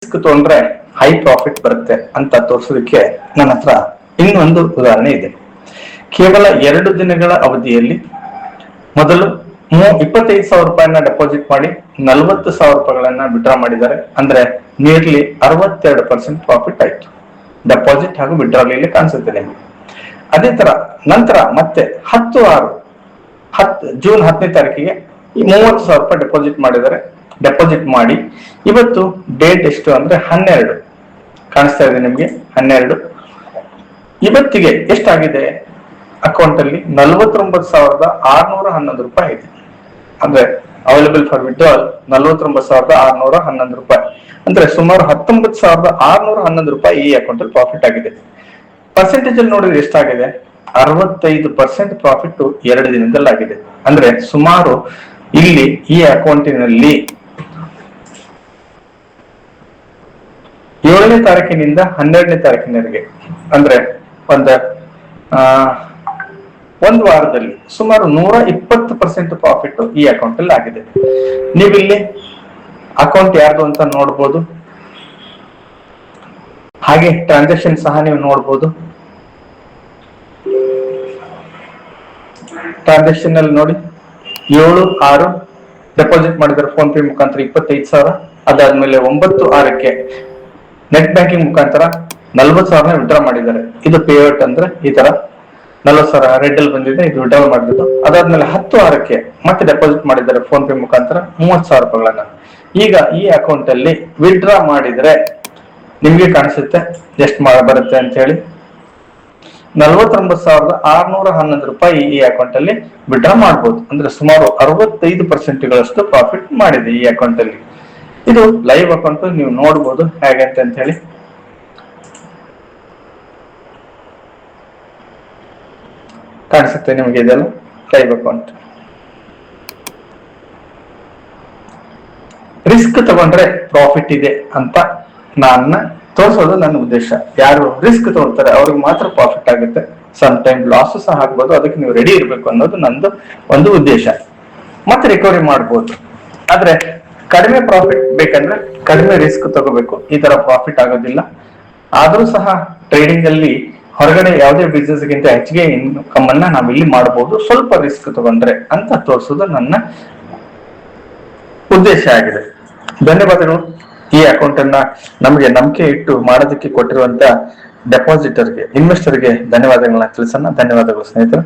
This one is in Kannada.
ರಿಸ್ಕ್ ತಗೊಂಡ್ರೆ ಹೈ ಪ್ರಾಫಿಟ್ ಬರುತ್ತೆ ಅಂತ ತೋರಿಸೋದಕ್ಕೆ ನನ್ನ ಹತ್ರ ಇನ್ನೊಂದು ಉದಾಹರಣೆ ಇದೆ. ಕೇವಲ 2 ದಿನಗಳ ಅವಧಿಯಲ್ಲಿ ಮೊದಲು 25,000 ರೂಪಾಯಿನ ಡೆಪಾಸಿಟ್ ಮಾಡಿ 40,000 ರೂಪಾಯಿಗಳನ್ನ ವಿಡ್ರಾ ಮಾಡಿದ್ದಾರೆ. ಅಂದ್ರೆ ನಿಯರ್ಲಿ 62% ಪ್ರಾಫಿಟ್ ಆಯ್ತು. ಡೆಪಾಸಿಟ್ ಹಾಗೂ ವಿಡ್ರಾಲ್ ಇಲ್ಲಿ ಕಾಣಿಸುತ್ತೆ ನಿಮಗೆ. ಅದೇ ತರ ನಂತರ ಮತ್ತೆ ಜೂನ್ 10ನೇ ತಾರೀಕಿಗೆ 30,000 ರೂಪಾಯಿ ಡೆಪಾಸಿಟ್ ಮಾಡಿದ್ದಾರೆ. ಡೆಪಾಸಿಟ್ ಮಾಡಿ ಇವತ್ತು ಡೇಟ್ ಎಷ್ಟು ಅಂದ್ರೆ 12 ಕಾಣಿಸ್ತಾ ಇದೆ ನಿಮ್ಗೆ. 12 ಇವತ್ತಿಗೆ ಎಷ್ಟಾಗಿದೆ ಅಕೌಂಟ್ ಅಲ್ಲಿ 49,611 ರೂಪಾಯಿ ಇದೆ. ಅಂದ್ರೆ ಅವೈಲೇಬಲ್ ಫಾರ್ ವಿಡ್ರಾಲ್ 49,611 ರೂಪಾಯಿ. ಅಂದ್ರೆ ಸುಮಾರು 19,611 ರೂಪಾಯಿ ಈ ಅಕೌಂಟ್ ಅಲ್ಲಿ ಪ್ರಾಫಿಟ್ ಆಗಿದೆ. ಪರ್ಸೆಂಟೇಜ್ ಅಲ್ಲಿ ನೋಡಿದ್ರೆ ಎಷ್ಟಾಗಿದೆ? 65% ಪ್ರಾಫಿಟ್ 2 ದಿನದಲ್ಲಿ ಆಗಿದೆ. ಅಂದ್ರೆ ಸುಮಾರು ಇಲ್ಲಿ ಈ ಅಕೌಂಟಿನಲ್ಲಿ 7ನೇ ತಾರೀಕಿನಿಂದ 12ನೇ ತಾರೀಕಿನವರೆಗೆ ಅಂದ್ರೆ ಒಂದು ವಾರದಲ್ಲಿ ಸುಮಾರು 120% ಪ್ರಾಫಿಟ್ ಈ ಅಕೌಂಟ್ ಅಲ್ಲಿ ಆಗಿದೆ. ನೀವಿಲ್ಲಿ ಅಕೌಂಟ್ ಯಾರ್ದು ಅಂತ ನೋಡ್ಬೋದು. ಹಾಗೆ ಟ್ರಾನ್ಸಾಕ್ಷನ್ ಸಹ ನೀವು ನೋಡ್ಬೋದು. ಟ್ರಾನ್ಸಾಕ್ಷನ್ ಅಲ್ಲಿ ನೋಡಿ 7/6 ಡೆಪಾಸಿಟ್ ಮಾಡಿದ್ದಾರೆ ಫೋನ್ ಪೇ ಮುಖಾಂತರ 25,000. ಅದಾದ್ಮೇಲೆ 9/6ಕ್ಕೆ ನೆಟ್ ಬ್ಯಾಂಕಿಂಗ್ ಮುಖಾಂತರ 40,000 ವಿಡ್ರಾ ಮಾಡಿದ್ದಾರೆ. ಇದು ಪೇಔಟ್ ಅಂದ್ರೆ ಈ ತರ 40,000 ರೆಡ್ ಅಲ್ಲಿ ಬಂದಿದೆ, ಇದು ವಿಡ್ರಾ ಮಾಡಿದ್ದು. ಅದಾದ್ಮೇಲೆ 10/6ಕ್ಕೆ ಮತ್ತೆ ಡೆಪಾಸಿಟ್ ಮಾಡಿದ್ದಾರೆ ಫೋನ್ ಪೇ ಮುಖಾಂತರ 30,000 ರೂಪಾಯಿಗಳನ್ನ. ಈಗ ಈ ಅಕೌಂಟ್ ಅಲ್ಲಿ ವಿಡ್ರಾ ಮಾಡಿದ್ರೆ ನಿಮ್ಗೆ ಕಾಣಿಸುತ್ತೆ ಎಷ್ಟು ಬರುತ್ತೆ ಅಂತ ಹೇಳಿ. 49,611 ರೂಪಾಯಿ ಈ ಅಕೌಂಟ್ ಅಲ್ಲಿ ವಿಡ್ರಾ ಮಾಡಬಹುದು. ಅಂದ್ರೆ ಸುಮಾರು 65% ಪ್ರಾಫಿಟ್ ಮಾಡಿದೆ ಈ ಅಕೌಂಟ್ ಅಲ್ಲಿ. ಇದು ಲೈವ್ ಅಕೌಂಟ್, ನೀವು ನೋಡ್ಬೋದು ಹೇಗೆ ಅಂತ ಹೇಳಿ. ಕಾಣಿಸುತ್ತೆ ನಿಮಗೆ ಇದೆಲ್ಲ ಲೈವ್ ಅಕೌಂಟ್. ರಿಸ್ಕ್ ತಗೊಂಡ್ರೆ ಪ್ರಾಫಿಟ್ ಇದೆ ಅಂತ ನನ್ನ ತೋರಿಸೋದು ನನ್ನ ಉದ್ದೇಶ. ಯಾರು ರಿಸ್ಕ್ ತಗೊಳ್ತಾರೆ ಅವ್ರಿಗೆ ಮಾತ್ರ ಪ್ರಾಫಿಟ್ ಆಗುತ್ತೆ. ಸಮ್ ಟೈಮ್ ಲಾಸ್ ಸಹ ಆಗ್ಬೋದು. ಅದಕ್ಕೆ ನೀವು ರೆಡಿ ಇರ್ಬೇಕು ಅನ್ನೋದು ನಂದು ಒಂದು ಉದ್ದೇಶ. ಮತ್ತೆ ರಿಕವರಿ ಮಾಡ್ಬೋದು. ಆದ್ರೆ ಕಡಿಮೆ ಪ್ರಾಫಿಟ್ ಬೇಕಂದ್ರೆ ಕಡಿಮೆ ರಿಸ್ಕ್ ತಗೋಬೇಕು. ಈ ತರ ಪ್ರಾಫಿಟ್ ಆಗೋದಿಲ್ಲ. ಆದ್ರೂ ಸಹ ಟ್ರೇಡಿಂಗ್ ಅಲ್ಲಿ ಹೊರಗಡೆ ಯಾವುದೇ ಬಿಸ್ನೆಸ್ ಗಿಂತ ಹೆಚ್ಚಿಗೆ ಇನ್ಕಮ್ ಅನ್ನ ನಾವಿಲ್ಲಿ ಮಾಡಬಹುದು ಸ್ವಲ್ಪ ರಿಸ್ಕ್ ತಗೊಂಡ್ರೆ ಅಂತ ತೋರಿಸೋದು ನನ್ನ ಉದ್ದೇಶ ಆಗಿದೆ. ಧನ್ಯವಾದಗಳು. ಈ ಅಕೌಂಟ್ ಅನ್ನ ನಮಗೆ ನಂಬಿಕೆ ಇಟ್ಟು ಮಾಡೋದಕ್ಕೆ ಕೊಟ್ಟಿರುವಂತ ಡೆಪಾಸಿಟರ್ಗೆ, ಇನ್ವೆಸ್ಟರ್ಗೆ ಧನ್ಯವಾದಗಳನ್ನ ತಿಳಿಸೋಣ. ಧನ್ಯವಾದಗಳು ಸ್ನೇಹಿತರೆ.